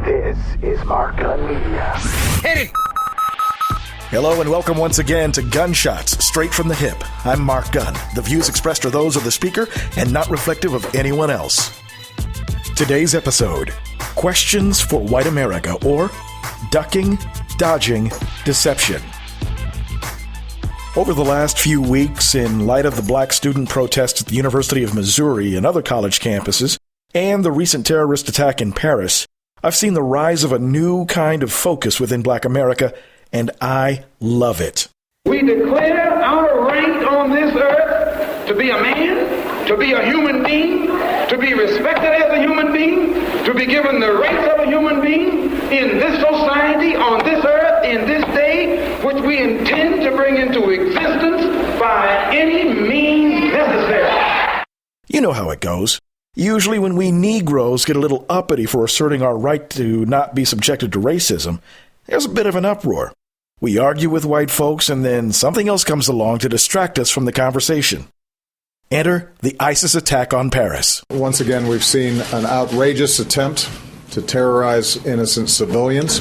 This is Mark Gun Media. Hit it! Hello and welcome once again to Gunshots Straight from the Hip. I'm Mark Gunn. The views expressed are those of the speaker and not reflective of anyone else. Today's episode, Questions for White America, or Ducking, Dodging, Deception. Over the last few weeks, in light of the black student protests at the University of Missouri and other college campuses, and the recent terrorist attack in Paris, I've seen the rise of a new kind of focus within black America, and I love it. We declare our right on this earth to be a man, to be a human being, to be respected as a human being, to be given the rights of a human being in this society, on this earth, in this day, which we intend to bring into existence by any means necessary. You know how it goes. Usually when we Negroes get a little uppity for asserting our right to not be subjected to racism, there's a bit of an uproar. We argue with white folks, and then something else comes along to distract us from the conversation. Enter the ISIS attack on Paris. Once again, we've seen an outrageous attempt to terrorize innocent civilians.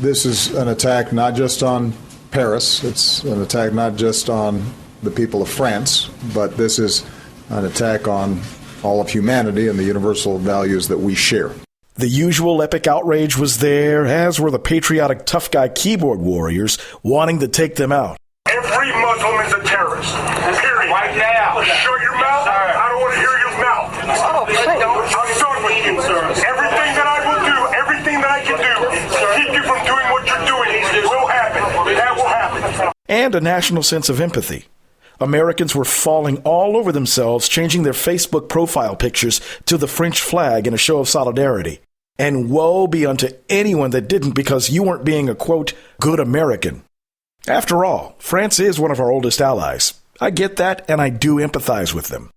This is an attack not just on Paris. It's an attack not just on the people of France, but this is an attack on all of humanity and the universal values that we share. The usual epic outrage was there, as were the patriotic tough guy keyboard warriors wanting to take them out. Every Muslim is a terrorist. Period. Right now. Shut your mouth. I don't want to hear your mouth. I'm done with you. Everything that I will do, everything that I can do to keep you from doing what you're doing will happen. That will happen. And a national sense of empathy. Americans were falling all over themselves, changing their Facebook profile pictures to the French flag in a show of solidarity. And woe be unto anyone that didn't, because you weren't being a, quote, good American. After all, France is one of our oldest allies. I get that, and I do empathize with them.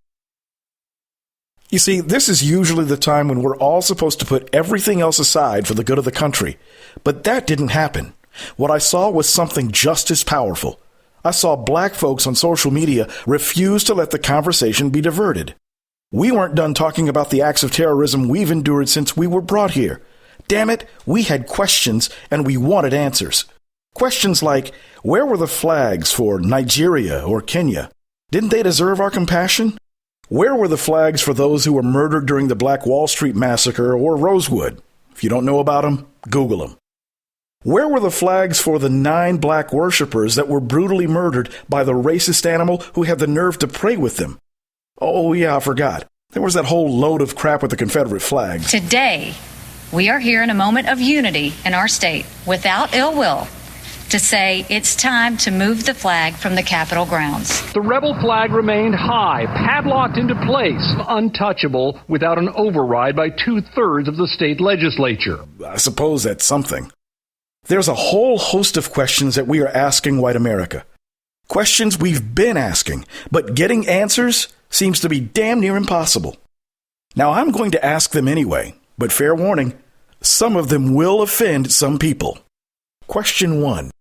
You see, this is usually the time when we're all supposed to put everything else aside for the good of the country. But that didn't happen. What I saw was something just as powerful. I saw black folks on social media refuse to let the conversation be diverted. We weren't done talking about the acts of terrorism we've endured since we were brought here. Damn it, we had questions and we wanted answers. Questions like, where were the flags for Nigeria or Kenya? Didn't they deserve our compassion? Where were the flags for those who were murdered during the Black Wall Street Massacre or Rosewood? If you don't know about them, Google them. Where were the flags for the 9 black worshipers that were brutally murdered by the racist animal who had the nerve to pray with them? Oh, yeah, I forgot. There was that whole load of crap with the Confederate flags. Today, we are here in a moment of unity in our state, without ill will, to say it's time to move the flag from the Capitol grounds. The rebel flag remained high, padlocked into place, untouchable without an override by 2/3 of the state legislature. I suppose that's something. There's a whole host of questions that we are asking white America. Questions we've been asking, but getting answers seems to be damn near impossible. Now, I'm going to ask them anyway, but fair warning, some of them will offend some people. Question 1.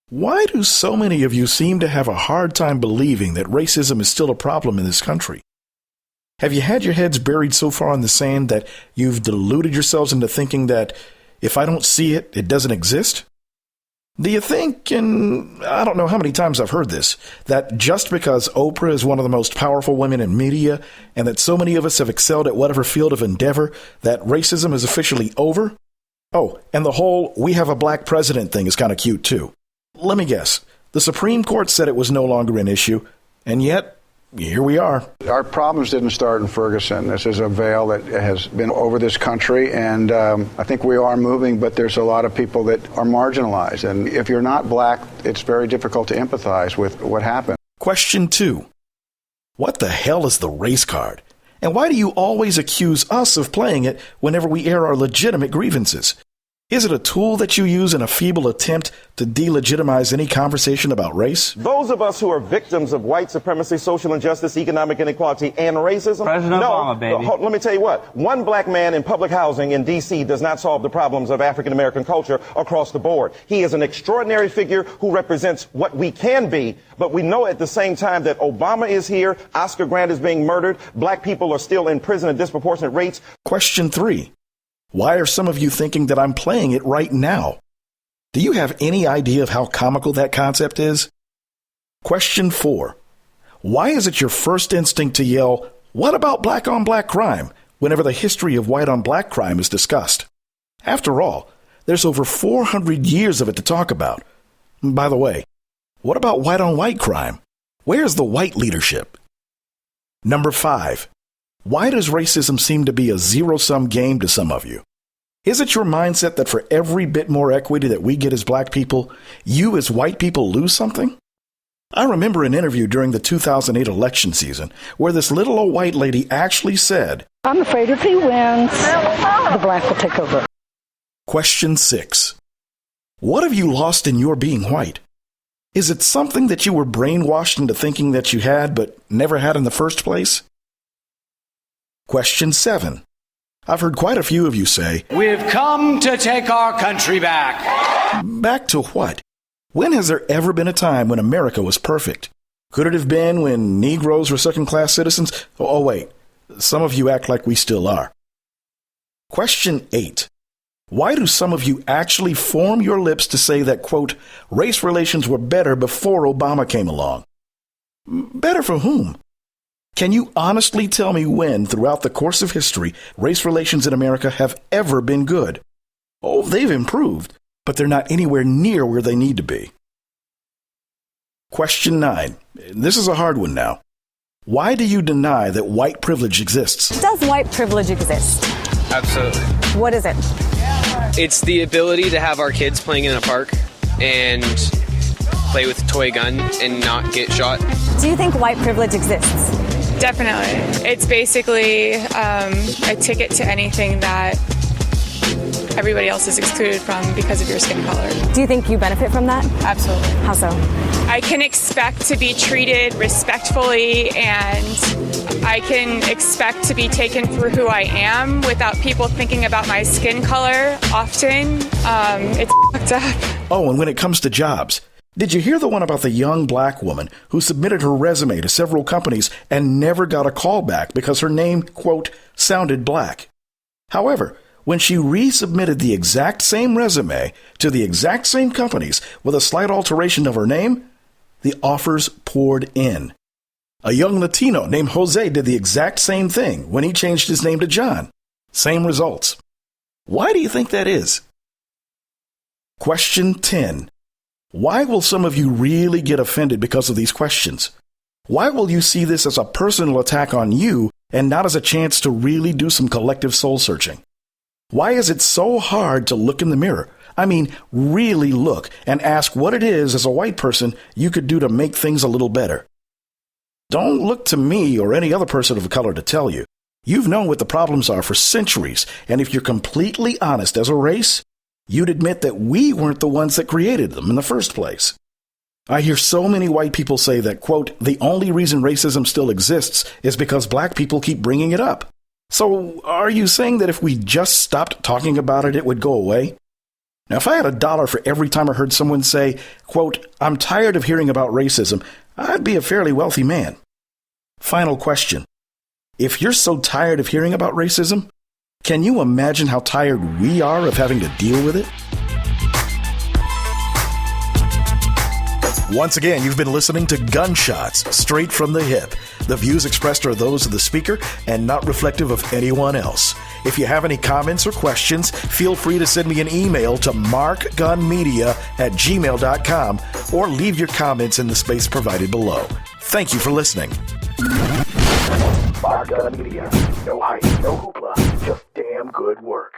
Why do so many of you seem to have a hard time believing that racism is still a problem in this country? Have you had your heads buried so far in the sand that you've deluded yourselves into thinking that if I don't see it, it doesn't exist? Do you think, and I don't know how many times I've heard this, that just because Oprah is one of the most powerful women in media, and that so many of us have excelled at whatever field of endeavor, that racism is officially over? Oh, and the whole "we have a black president" thing is kind of cute too. Let me guess. The Supreme Court said it was no longer an issue, and yet, here we are. Our problems didn't start in Ferguson. This is a veil that has been over this country, and I think we are moving, but there's a lot of people that are marginalized. And if you're not black, it's very difficult to empathize with what happened. Question 2. What the hell is the race card? And why do you always accuse us of playing it whenever we air our legitimate grievances? Is it a tool that you use in a feeble attempt to delegitimize any conversation about race? Those of us who are victims of white supremacy, social injustice, economic inequality, and racism. President Obama, baby. Let me tell you what. One black man in public housing in D.C. does not solve the problems of African-American culture across the board. He is an extraordinary figure who represents what we can be, but we know at the same time that Obama is here, Oscar Grant is being murdered, black people are still in prison at disproportionate rates. Question 3. Why are some of you thinking that I'm playing it right now? Do you have any idea of how comical that concept is? Question 4. Why is it your first instinct to yell, "What about black on black crime?" whenever the history of white on black crime is discussed? After all, there's over 400 years of it to talk about. By the way, what about white on white crime? Where's the white leadership? Number 5. Why does racism seem to be a zero-sum game to some of you? Is it your mindset that for every bit more equity that we get as black people, you as white people lose something? I remember an interview during the 2008 election season where this little old white lady actually said, "I'm afraid if he wins, the black will take over." Question 6. What have you lost in your being white? Is it something that you were brainwashed into thinking that you had but never had in the first place? Question 7. I've heard quite a few of you say, "We've come to take our country back." Back to what? When has there ever been a time when America was perfect? Could it have been when Negroes were second-class citizens? Oh, wait. Some of you act like we still are. Question 8. Why do some of you actually form your lips to say that, quote, race relations were better before Obama came along? Better for whom? Can you honestly tell me when, throughout the course of history, race relations in America have ever been good? Oh, they've improved, but they're not anywhere near where they need to be. Question 9. This is a hard one now. Why do you deny that white privilege exists? Does white privilege exist? Absolutely. What is it? It's the ability to have our kids playing in a park and play with a toy gun and not get shot. Do you think white privilege exists? Definitely. It's basically a ticket to anything that everybody else is excluded from because of your skin color. Do you think you benefit from that? Absolutely. How so? I can expect to be treated respectfully, and I can expect to be taken for who I am without people thinking about my skin color often. It's fucked up. Oh, and when it comes to jobs, did you hear the one about the young black woman who submitted her resume to several companies and never got a call back because her name, quote, sounded black? However, when she resubmitted the exact same resume to the exact same companies with a slight alteration of her name, the offers poured in. A young Latino named Jose did the exact same thing when he changed his name to John. Same results. Why do you think that is? Question 10. Why will some of you really get offended because of these questions? Why will you see this as a personal attack on you and not as a chance to really do some collective soul searching? Why is it so hard to look in the mirror? I mean, really look and ask what it is as a white person you could do to make things a little better. Don't look to me or any other person of color to tell you. You've known what the problems are for centuries, and if you're completely honest as a race, you'd admit that we weren't the ones that created them in the first place. I hear so many white people say that, quote, the only reason racism still exists is because black people keep bringing it up. So are you saying that if we just stopped talking about it, it would go away? Now, if I had $1 for every time I heard someone say, quote, I'm tired of hearing about racism, I'd be a fairly wealthy man. Final question. If you're so tired of hearing about racism, can you imagine how tired we are of having to deal with it? Once again, you've been listening to Gunshots, Straight from the Hip. The views expressed are those of the speaker and not reflective of anyone else. If you have any comments or questions, feel free to send me an email to markgunmedia@gmail.com or leave your comments in the space provided below. Thank you for listening. Mark Gun Media. No hype, no hoopla, just damn good work.